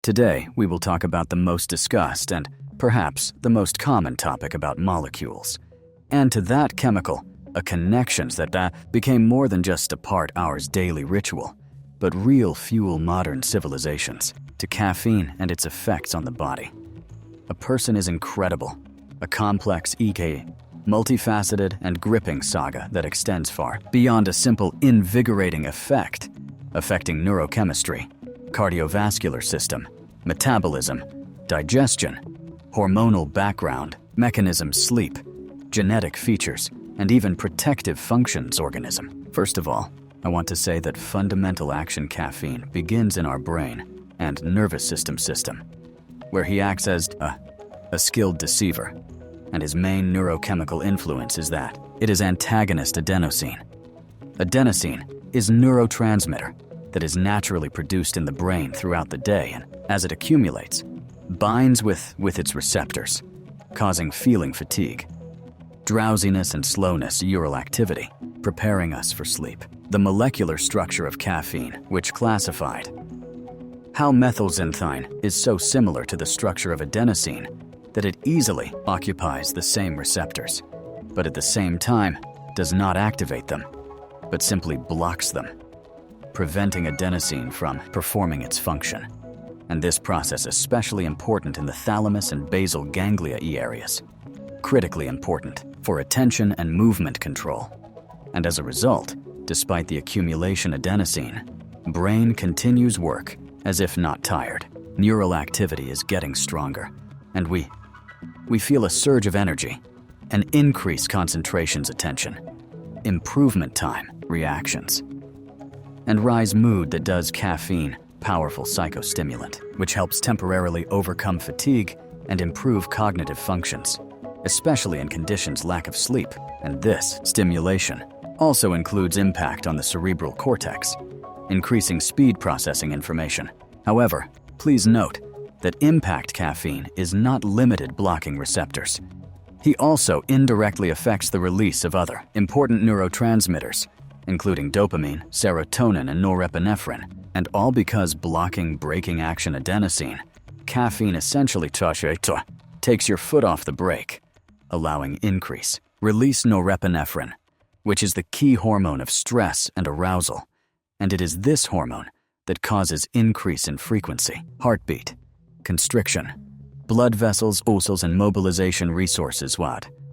Today, we will talk about the most discussed and perhaps the most common topic about molecules. And to that chemical, a connections that became more than just a part ours daily ritual, but real fuel modern civilizations, to caffeine and its effects on the body. A person is incredible, a complex multifaceted and gripping saga that extends far beyond a simple invigorating effect, affecting neurochemistry, cardiovascular system, metabolism, digestion, hormonal background, mechanism, sleep, genetic features, and even protective functions organism. First of all, I want to say that fundamental action caffeine begins in our brain and nervous system, where he acts as a skilled deceiver, and his main neurochemical influence is that it is antagonist adenosine. Adenosine is neurotransmitter that is naturally produced in the brain throughout the day, and as it accumulates, binds with its receptors, causing feeling fatigue, drowsiness and slowness, neural activity, preparing us for sleep. The molecular structure of caffeine, which classified how methylxanthine is so similar to the structure of adenosine that it easily occupies the same receptors, but at the same time does not activate them, but simply blocks them, preventing adenosine from performing its function. And this process is especially important in the thalamus and basal ganglia areas, critically important for attention and movement control. And as a result, despite the accumulation adenosine, brain continues work as if not tired. Neural activity is getting stronger, and we feel a surge of energy, an increased concentration's attention, improvement time, reactions, and rise mood that does caffeine, powerful psychostimulant, which helps temporarily overcome fatigue and improve cognitive functions, especially in conditions lack of sleep. And this stimulation also includes impact on the cerebral cortex, increasing speed processing information. However, please note that impact caffeine is not limited blocking receptors. He also indirectly affects the release of other important neurotransmitters, including dopamine, serotonin, and norepinephrine, and all because blocking braking action adenosine, caffeine essentially takes your foot off the brake, allowing release norepinephrine, which is the key hormone of stress and arousal, and it is this hormone that causes increase in frequency, heartbeat, constriction, blood vessels, muscles, and mobilization resources,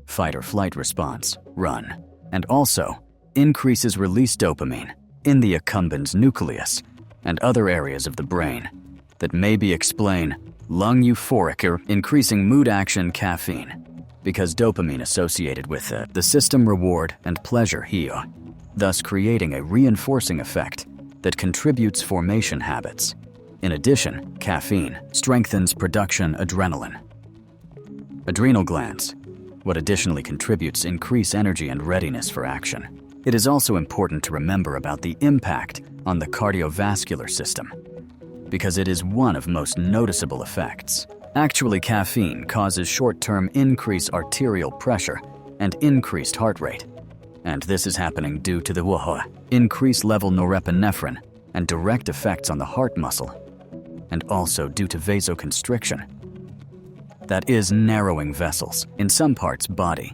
fight or flight response, run, and also increases release dopamine in the accumbens nucleus and other areas of the brain that maybe explain lung euphoric or increasing mood action caffeine, because dopamine associated with the system reward and pleasure here, thus creating a reinforcing effect that contributes formation habits. In addition, caffeine strengthens production adrenaline. Adrenal glands, what additionally contributes increase energy and readiness for action. It is also important to remember about the impact on the cardiovascular system, because it is one of most noticeable effects. Actually, caffeine causes short-term increased arterial pressure and increased heart rate, and this is happening due to the increased level norepinephrine and direct effects on the heart muscle, and also due to vasoconstriction, that is narrowing vessels in some parts body,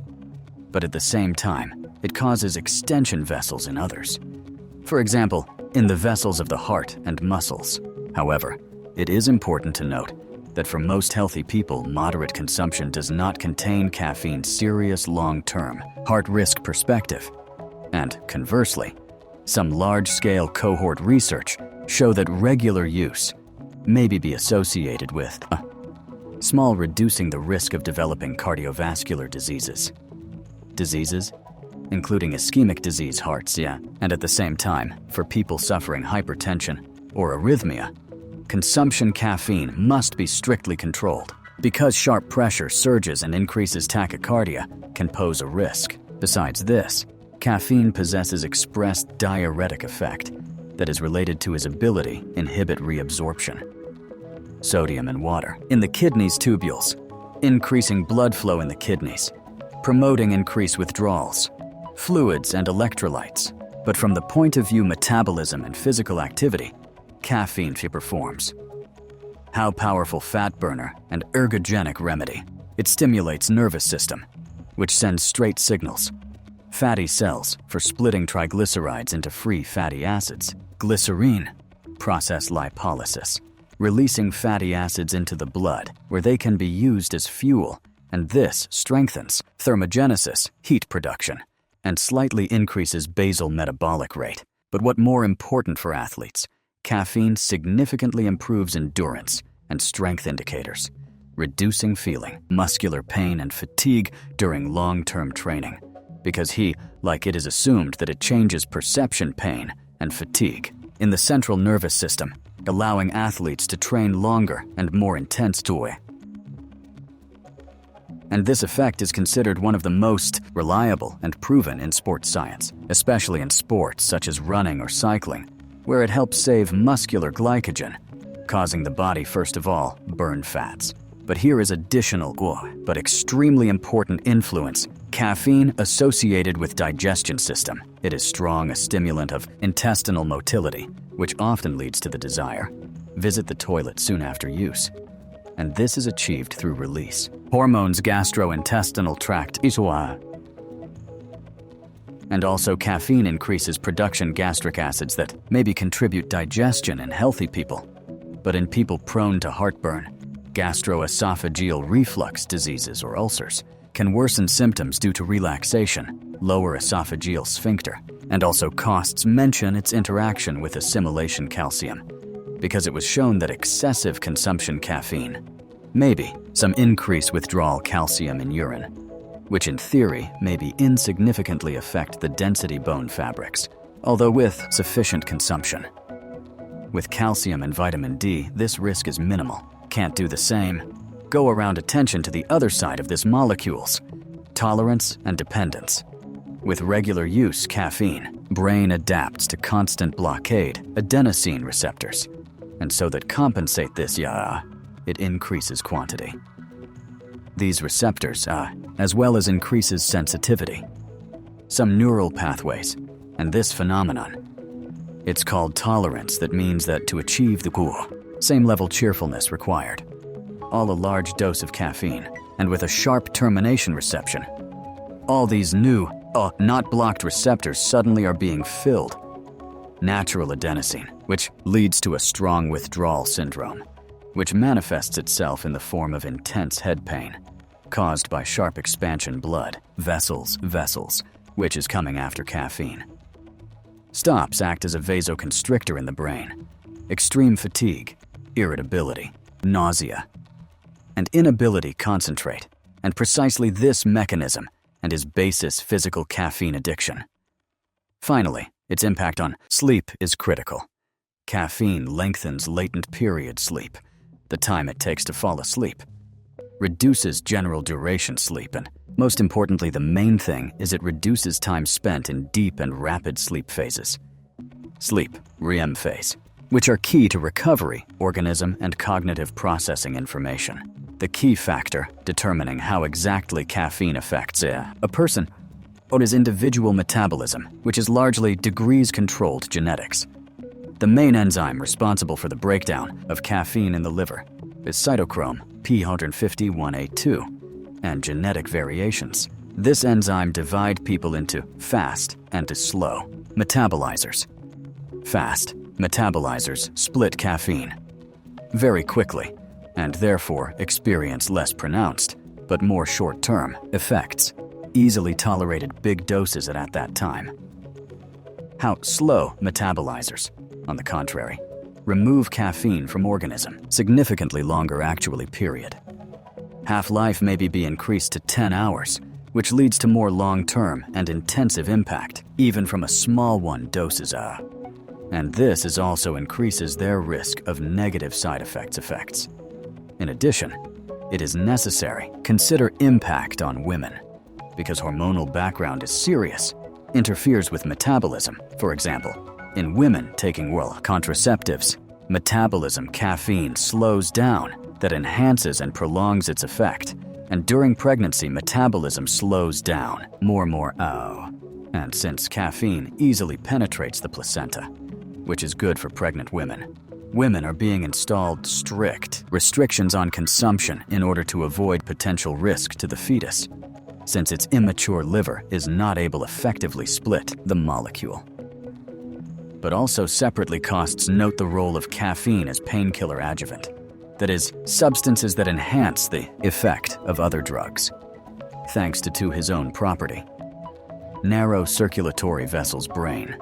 but at the same time, it causes extension vessels in others. For example, in the vessels of the heart and muscles. However, it is important to note that for most healthy people, moderate consumption does not contain caffeine's serious long-term heart risk perspective. And conversely, some large-scale cohort research show that regular use may be associated with small reducing the risk of developing cardiovascular diseases, including ischemic disease, hearts, and at the same time, for people suffering hypertension or arrhythmia, consumption caffeine must be strictly controlled, because sharp pressure surges and increases tachycardia can pose a risk. Besides this, caffeine possesses expressed diuretic effect that is related to his ability to inhibit reabsorption. Sodium and water in the kidneys tubules, increasing blood flow in the kidneys, promoting increased withdrawals, fluids and electrolytes. But from the point of view metabolism and physical activity, caffeine performs How powerful fat burner and ergogenic remedy. It stimulates nervous system, which sends straight signals. Fatty cells for splitting triglycerides into free fatty acids. Glycerine, process lipolysis, releasing fatty acids into the blood where they can be used as fuel, and this strengthens thermogenesis, heat production, and slightly increases basal metabolic rate. But what more important for athletes, caffeine significantly improves endurance and strength indicators, reducing feeling, muscular pain, and fatigue during long-term training, because it is assumed that it changes perception pain and fatigue in the central nervous system, allowing athletes to train longer and more intense toy. And this effect is considered one of the most reliable and proven in sports science, especially in sports such as running or cycling, where it helps save muscular glycogen, causing the body first of all burn fats. But here is additional, but extremely important influence: caffeine associated with digestion system. It is strong a stimulant of intestinal motility, which often leads to the desire, visit the toilet soon after use. And this is achieved through release. Hormones gastrointestinal tract. And also caffeine increases production gastric acids that maybe contribute digestion in healthy people. But in people prone to heartburn, gastroesophageal reflux diseases or ulcers can worsen symptoms due to relaxation, lower esophageal sphincter, and also costs mention its interaction with assimilation calcium, because it was shown that excessive consumption caffeine, maybe some increased withdrawal calcium in urine, which in theory maybe insignificantly affect the density bone fabrics, although with sufficient consumption. With calcium and vitamin D, this risk is minimal. Can't do the same. Go around attention to the other side of this molecules: tolerance and dependence. With regular use caffeine, brain adapts to constant blockade adenosine receptors, and so that compensate this, it increases quantity. These receptors, as well as increases sensitivity. Some neural pathways, and this phenomenon. It's called tolerance. That means that to achieve the same level cheerfulness required. All a large dose of caffeine, and with a sharp termination reception. All these new, not blocked receptors suddenly are being filled. Natural adenosine, which leads to a strong withdrawal syndrome, which manifests itself in the form of intense head pain, caused by sharp expansion blood, vessels, which is coming after caffeine. Stops act as a vasoconstrictor in the brain. Extreme fatigue, irritability, nausea, and inability concentrate, and precisely this mechanism and his basis physical caffeine addiction. Finally, its impact on sleep is critical. Caffeine lengthens latent period sleep, the time it takes to fall asleep, reduces general duration sleep, and most importantly, the main thing is it reduces time spent in deep and rapid sleep phases. Sleep, REM phase, which are key to recovery, organism, and cognitive processing information. The key factor determining how exactly caffeine affects a person or his individual metabolism, which is largely degrees-controlled genetics. The main enzyme responsible for the breakdown of caffeine in the liver is cytochrome P150-1A2, and genetic variations. This enzyme divide people into fast and to slow metabolizers. Fast metabolizers split caffeine very quickly and therefore experience less pronounced but more short-term effects, easily tolerated big doses at that time. How slow metabolizers, on the contrary, remove caffeine from organism significantly longer actually period. Half-life may be increased to 10 hours, which leads to more long-term and intensive impact, even from a small one doses and this is also increases their risk of negative side effects. In addition, it is necessary consider impact on women, because hormonal background is serious, interferes with metabolism. For example, in women taking oral contraceptives, metabolism caffeine slows down, that enhances and prolongs its effect, and during pregnancy metabolism slows down more. And since caffeine easily penetrates the placenta, which is good for pregnant women, women are being installed strict restrictions on consumption in order to avoid potential risk to the fetus, since its immature liver is not able to effectively split the molecule. But also separately, costs note the role of caffeine as painkiller adjuvant, that is, substances that enhance the effect of other drugs, thanks to his own property, narrow circulatory vessels brain.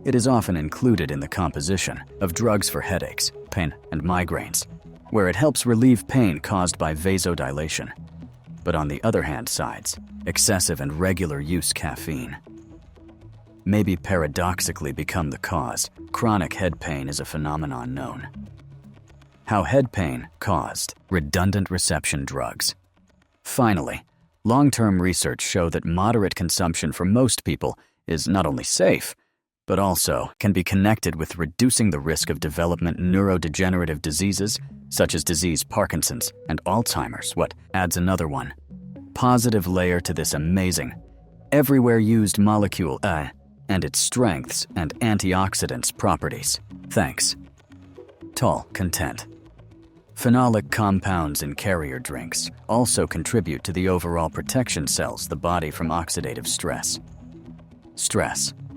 It is often included in the composition of drugs for headaches, pain, and migraines, where it helps relieve pain caused by vasodilation. But on the other hand sides, excessive and regular use caffeine maybe paradoxically become the cause. Chronic head pain is a phenomenon known. How head pain caused redundant reception drugs. Finally, long-term research show that moderate consumption for most people is not only safe, but also can be connected with reducing the risk of development neurodegenerative diseases such as disease Parkinson's and Alzheimer's. What adds another one positive layer to this amazing, everywhere used molecule and its strengths and antioxidants properties. Thanks. Tall content. Phenolic compounds in carrier drinks also contribute to the overall protection cells the body from oxidative stress. Stress